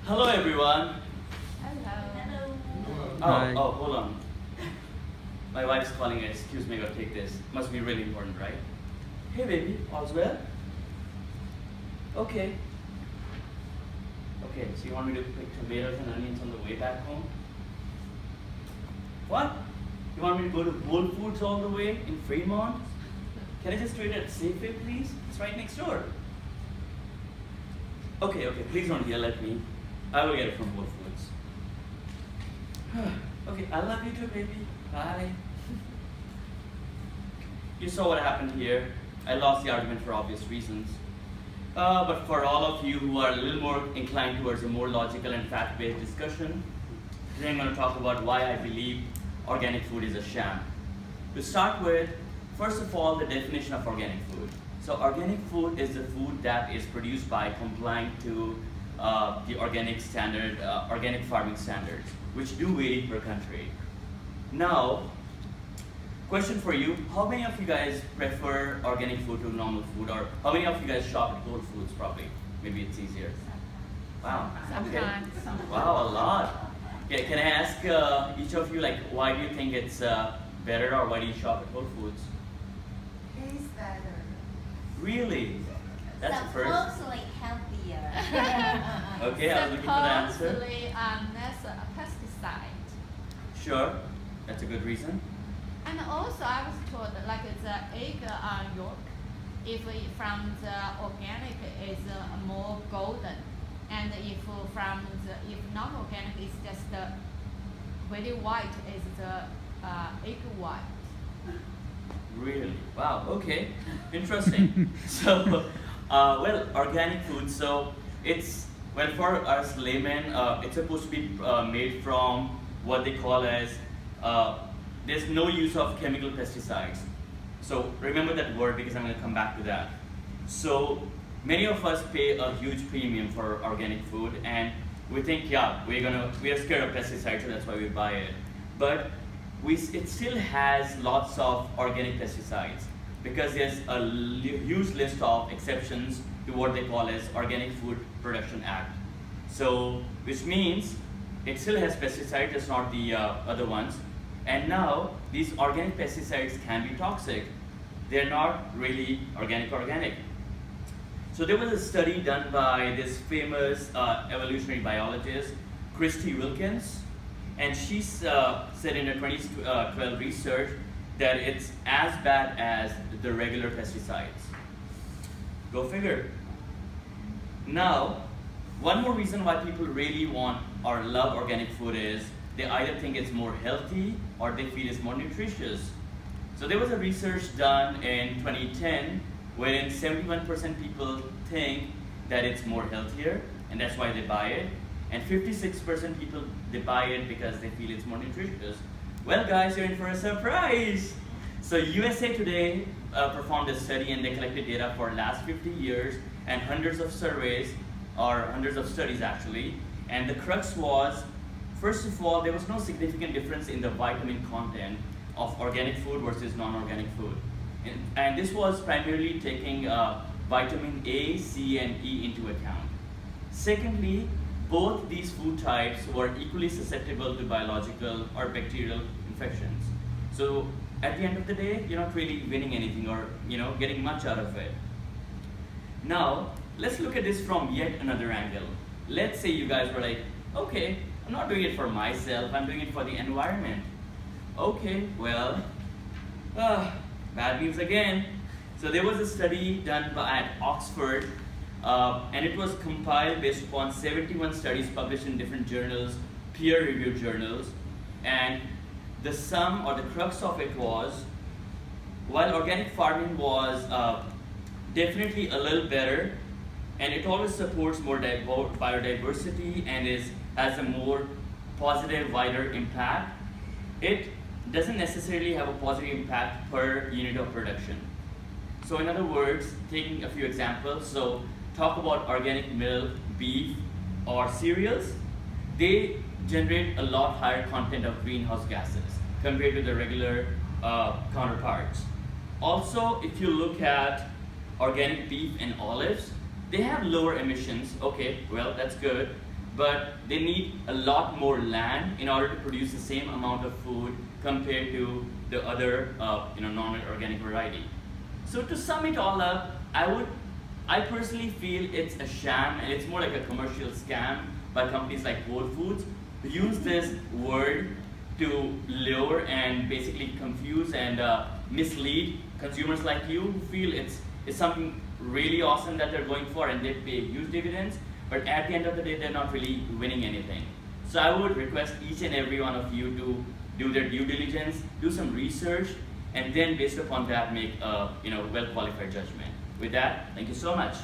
Hello everyone. Hello. Oh, hold on. My wife's calling it. Excuse me, I gotta take this. Must be really important, right? Hey baby, all's well? Okay. Okay, so you want me to pick tomatoes and onions on the way back home? What? You want me to go to Whole Foods all the way in Fremont? Can I just do it at Safeway, please? It's right next door. Okay, please don't yell at me. I will get it from Whole Foods. Okay, I love you too, baby. Bye. You saw what happened here. I lost the argument for obvious reasons. But for all of you who are a little more inclined towards a more logical and fact-based discussion, today I'm going to talk about why I believe organic food is a sham. To start with, first of all, the definition of organic food. So organic food is the food that is produced by complying to the organic standard, organic farming standards, which do vary per country. Now, question for you, how many of you guys prefer organic food to normal food, or how many of you guys shop at Whole Foods probably? Maybe it's easier. Wow, okay. Wow, a lot. Okay, can I ask each of you, like, why do you think it's better, or why do you shop at Whole Foods? Tastes better. Really? That's the first. Supposedly healthier. Okay, I was looking for the answer. Supposedly less pesticide. Sure, that's a good reason. And also I was told like the egg yolk, if from the organic is more golden, and if non-organic is just very white is the egg white. Really? Wow, okay. Interesting. So, well, organic food, so it's, well, for us laymen, it's supposed to be made from what they call as, there's no use of chemical pesticides. So remember that word because I'm going to come back to that. So many of us pay a huge premium for organic food, and we think, yeah, we are scared of pesticides, so that's why we buy it. But it still has lots of organic pesticides because there's a huge list of exceptions to what they call as Organic Food Production Act. So, which means it still has pesticides, just not the other ones. And now, these organic pesticides can be toxic. They're not really organic. So there was a study done by this famous evolutionary biologist, Christy Wilkins, and she said in her 2012 research that it's as bad as the regular pesticides. Go figure. Now, one more reason why people really want or love organic food is they either think it's more healthy or they feel it's more nutritious. So there was a research done in 2010 wherein 71% people think that it's more healthier and that's why they buy it, and 56% people, they buy it because they feel it's more nutritious. Well guys, you're in for a surprise! So USA Today performed a study and they collected data for last 50 years and hundreds of surveys, or hundreds of studies actually, and the crux was, first of all, there was no significant difference in the vitamin content of organic food versus non-organic food. And this was primarily taking vitamin A, C, and E into account. Secondly, both these food types were equally susceptible to biological or bacterial infections. So at the end of the day, you're not really winning anything or getting much out of it. Now, let's look at this from yet another angle. Let's say you guys were like, okay, I'm not doing it for myself, I'm doing it for the environment. Okay, well, bad news again. So there was a study done at Oxford, and it was compiled based upon 71 studies published in different journals, peer-reviewed journals, and the sum or the crux of it was, while organic farming was definitely a little better, and it always supports more biodiversity and has a more positive, wider impact, it doesn't necessarily have a positive impact per unit of production. So in other words, taking a few examples, so talk about organic milk, beef, or cereals, they generate a lot higher content of greenhouse gases compared to the regular counterparts. Also, if you look at organic beef and olives, they have lower emissions. Okay, well, that's good. but they need a lot more land in order to produce the same amount of food compared to the other non-organic variety. So to sum it all up, I personally feel it's a sham, and it's more like a commercial scam by companies like Whole Foods who use this word to lure and basically confuse and mislead consumers like you who feel it's something really awesome that they're going for and they pay huge dividends, but at the end of the day they're not really winning anything. So I would request each and every one of you to do their due diligence, do some research, and then based upon that make a well qualified judgment. With that, thank you so much.